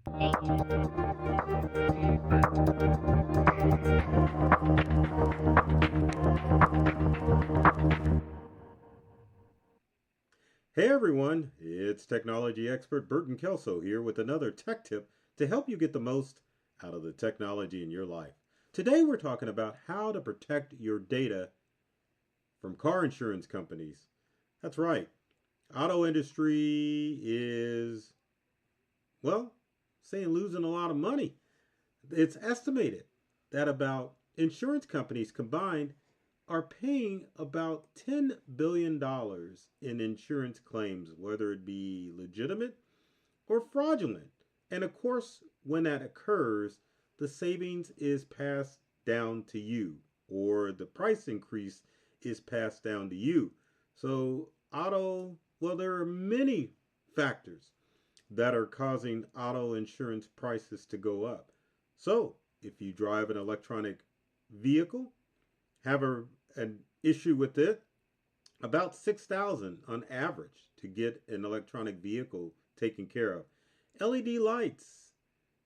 Hey everyone, it's technology expert Burton Kelso here with another tech tip to help you get the most out of the technology in your life. Today we're talking about how to protect your data from car insurance companies. That's right. Auto industry is, well, saying losing a lot of money. It's estimated that about insurance companies combined are paying about $10 billion in insurance claims, whether it be legitimate or fraudulent. And of course, when that occurs, the savings is passed down to you, or the price increase is passed down to you. So, well, there are many factors that are causing auto insurance prices to go up. So, if you drive an electronic vehicle, have an issue with it, about 6,000 on average to get an electronic vehicle taken care of. LED lights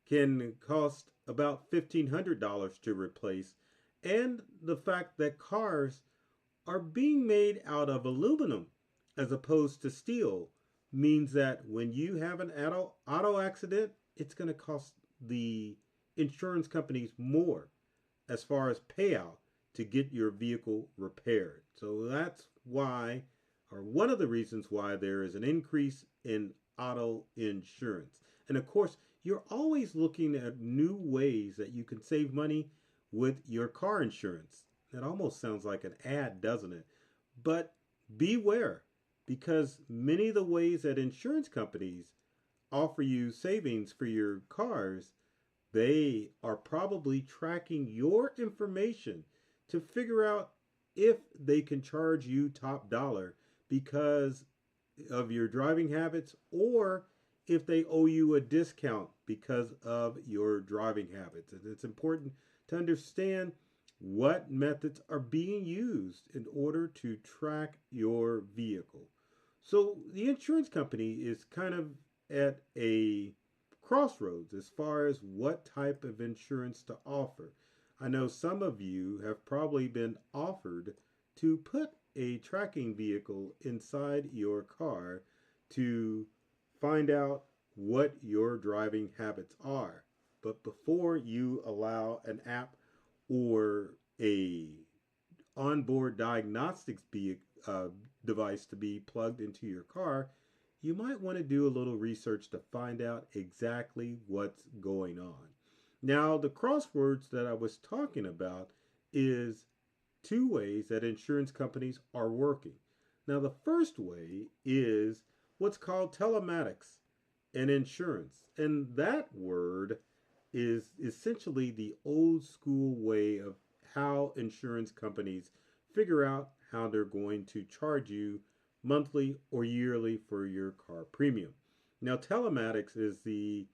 can cost about $1,500 to replace, and the fact that cars are being made out of aluminum as opposed to steel means that when you have an auto accident, it's going to cost the insurance companies more as far as payout to get your vehicle repaired. So that's why, or one of the reasons why, there is an increase in auto insurance. And of course, you're always looking at new ways that you can save money with your car insurance. It almost sounds like an ad, doesn't it? But beware, because many of the ways that insurance companies offer you savings for your cars, they are probably tracking your information to figure out if they can charge you top dollar because of your driving habits, or if they owe you a discount because of your driving habits. And it's important to understand what methods are being used in order to track your vehicle. So the insurance company is kind of at a crossroads as far as what type of insurance to offer. I know some of you have probably been offered to put a tracking vehicle inside your car to find out what your driving habits are. But before you allow an app or a onboard diagnostics device to be plugged into your car, you might want to do a little research to find out exactly what's going on. Now, the crosswords that I was talking about is two ways that insurance companies are working. Now, the first way is what's called telematics and insurance. And that word is essentially the old school way of how insurance companies figure out how they're going to charge you monthly or yearly for your car premium. Now, telematics is the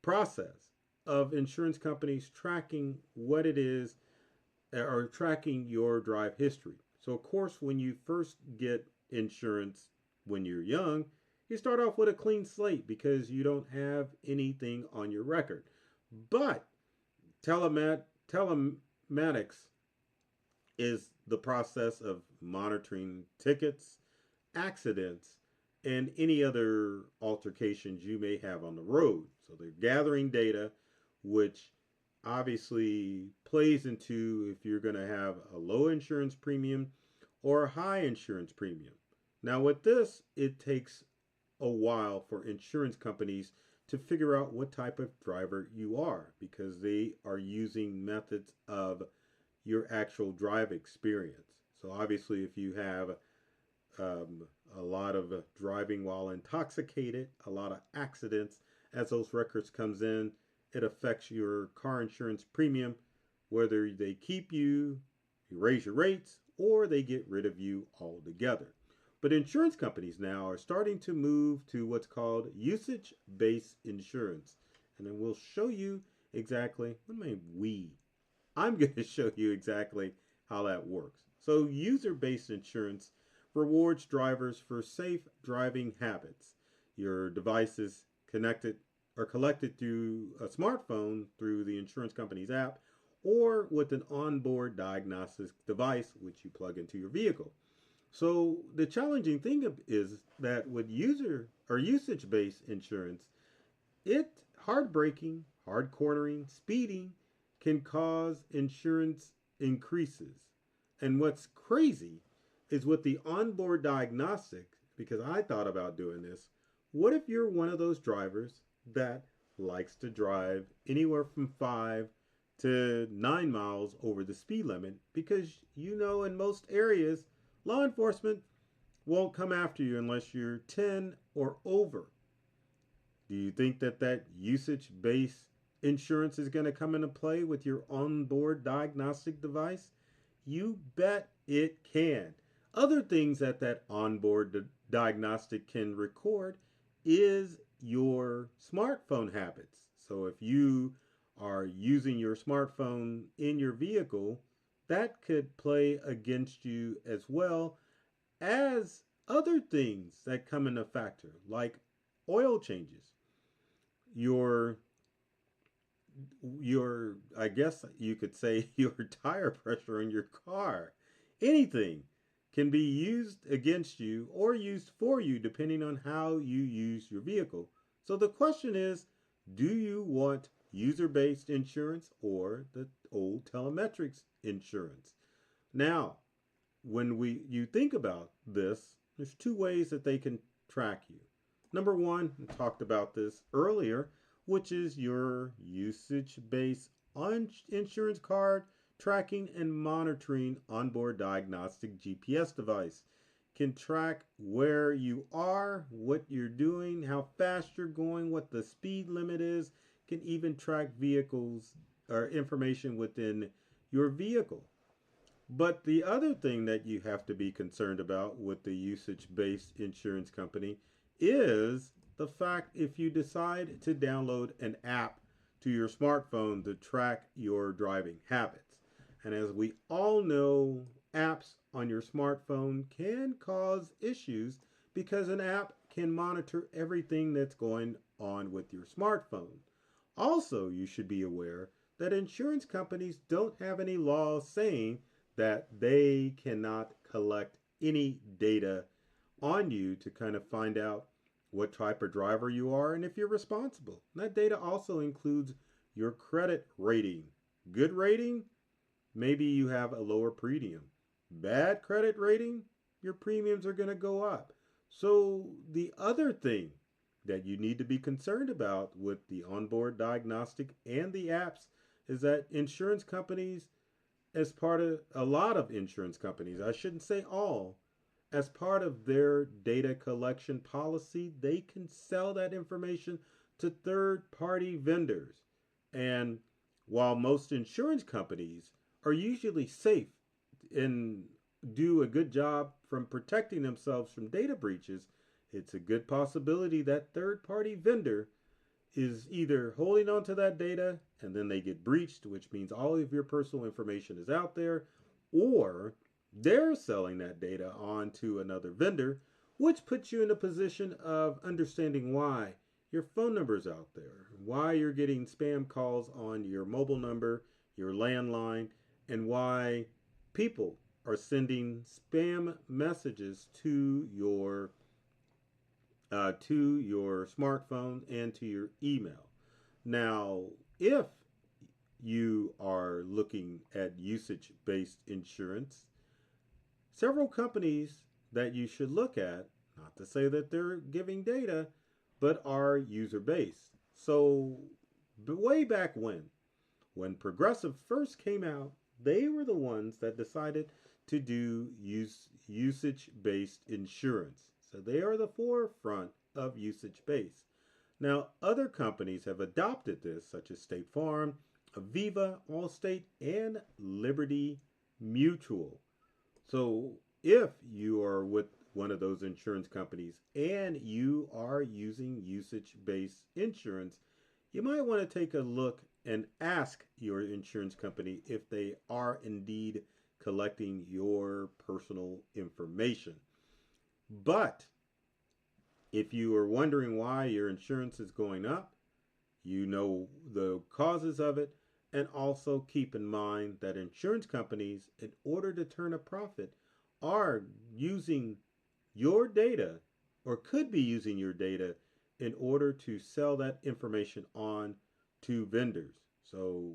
process of insurance companies tracking what it is or tracking your drive history. So, of course, when you first get insurance when you're young, you start off with a clean slate because you don't have anything on your record. But telematics is the process of monitoring tickets, accidents, and any other altercations you may have on the road. So they're gathering data, which obviously plays into if you're going to have a low insurance premium or a high insurance premium. Now, with this, it takes a while for insurance companies to figure out what type of driver you are because they are using methods of your actual drive experience. So, obviously, if you have a lot of driving while intoxicated, a lot of accidents, as those records comes in, it affects your car insurance premium, whether they keep you, you raise your rates, or they get rid of you altogether. But insurance companies now are starting to move to what's called usage based insurance. And then we'll show you exactly, what do I mean we? I'm going to show you exactly how that works. So, user based insurance rewards drivers for safe driving habits. Your device is connected are collected through a smartphone through the insurance company's app or with an onboard diagnostic device which you plug into your vehicle. So the challenging thing is that with user or usage based insurance, it hard braking, hard cornering, speeding can cause insurance increases. And what's crazy is with the onboard diagnostic, because I thought about doing this, what if you're one of those drivers that likes to drive anywhere from 5 to 9 miles over the speed limit because you know in most areas law enforcement won't come after you unless you're 10 or over. Do you think that usage based insurance is going to come into play with your onboard diagnostic device? You bet it can. Other things that onboard diagnostic can record is your smartphone habits. So if you are using your smartphone in your vehicle, that could play against you as well as other things that come into factor, like oil changes, your I guess you could say your tire pressure in your car. Anything can be used against you or used for you depending on how you use your vehicle. So the question is, do you want user-based insurance or the old telemetrics insurance? Now, when you think about this, there's two ways that they can track you. Number one, we talked about this earlier, which is your usage-based insurance card tracking and monitoring onboard diagnostic GPS device. Can track where you are, what you're doing, how fast you're going, what the speed limit is, can even track vehicles or information within your vehicle. But the other thing that you have to be concerned about with the usage based insurance company is the fact if you decide to download an app to your smartphone to track your driving habits. And as we all know, apps on your smartphone can cause issues because an app can monitor everything that's going on with your smartphone. Also, you should be aware that insurance companies don't have any laws saying that they cannot collect any data on you to kind of find out what type of driver you are and if you're responsible. And that data also includes your credit rating. Good rating, maybe you have a lower premium. Bad credit rating, your premiums are going to go up. So the other thing that you need to be concerned about with the onboard diagnostic and the apps is that insurance companies, as part of a lot of insurance companies, I shouldn't say all, as part of their data collection policy, they can sell that information to third party vendors. And while most insurance companies are usually safe and do a good job from protecting themselves from data breaches, it's a good possibility that third party vendor is either holding on to that data and then they get breached, which means all of your personal information is out there, or they're selling that data on to another vendor, which puts you in a position of understanding why your phone number's out there, why you're getting spam calls on your mobile number, your landline, and why people are sending spam messages to your smartphone and to your email. Now, if you are looking at usage based insurance, several companies that you should look at, not to say that they're giving data, but are user based. So, way back when Progressive first came out, they were the ones that decided to do usage based insurance. So they are the forefront of usage based. Now, other companies have adopted this, such as State Farm, Aviva, Allstate, and Liberty Mutual. So if you are with one of those insurance companies and you are using usage based insurance, you might want to take a look and ask your insurance company if they are indeed collecting your personal information. But if you are wondering why your insurance is going up, you know the causes of it, and also keep in mind that insurance companies, in order to turn a profit, are using your data or could be using your data in order to sell that information on to vendors. So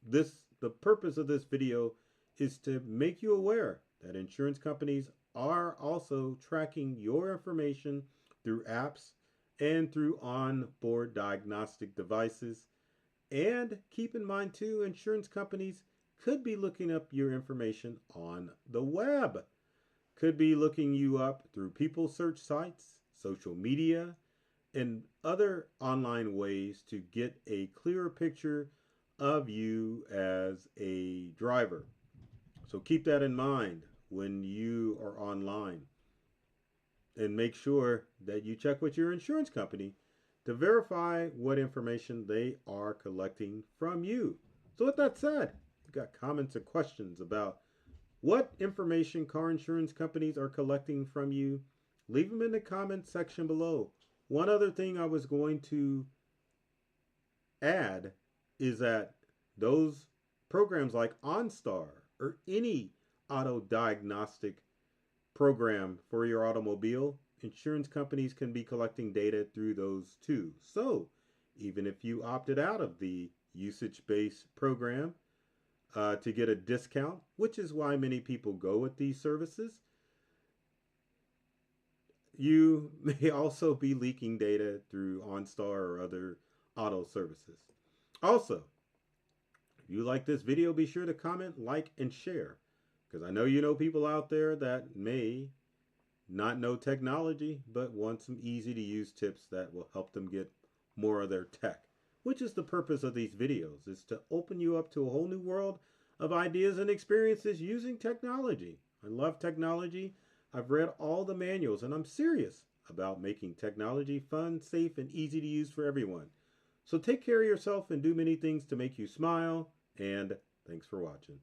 the purpose of this video is to make you aware that insurance companies are also tracking your information through apps and through onboard diagnostic devices. And keep in mind too, insurance companies could be looking up your information on the web, could be looking you up through people search sites, social media, and other online ways to get a clearer picture of you as a driver. So keep that in mind when you are online, and make sure that you check with your insurance company to verify what information they are collecting from you. So with that said, you've got comments or questions about what information car insurance companies are collecting from you, leave them in the comments section below. One other thing I was going to add is that those programs like OnStar or any auto diagnostic program for your automobile, insurance companies can be collecting data through those too. So even if you opted out of the usage-based program to get a discount, which is why many people go with these services, you may also be leaking data through OnStar or other auto services. Also, if you like this video, be sure to comment, like, and share, because I know you know people out there that may not know technology, but want some easy to use tips that will help them get more of their tech, which is the purpose of these videos, is to open you up to a whole new world of ideas and experiences using technology. I love technology. I've read all the manuals, and I'm serious about making technology fun, safe, and easy to use for everyone. So take care of yourself and do many things to make you smile, and thanks for watching.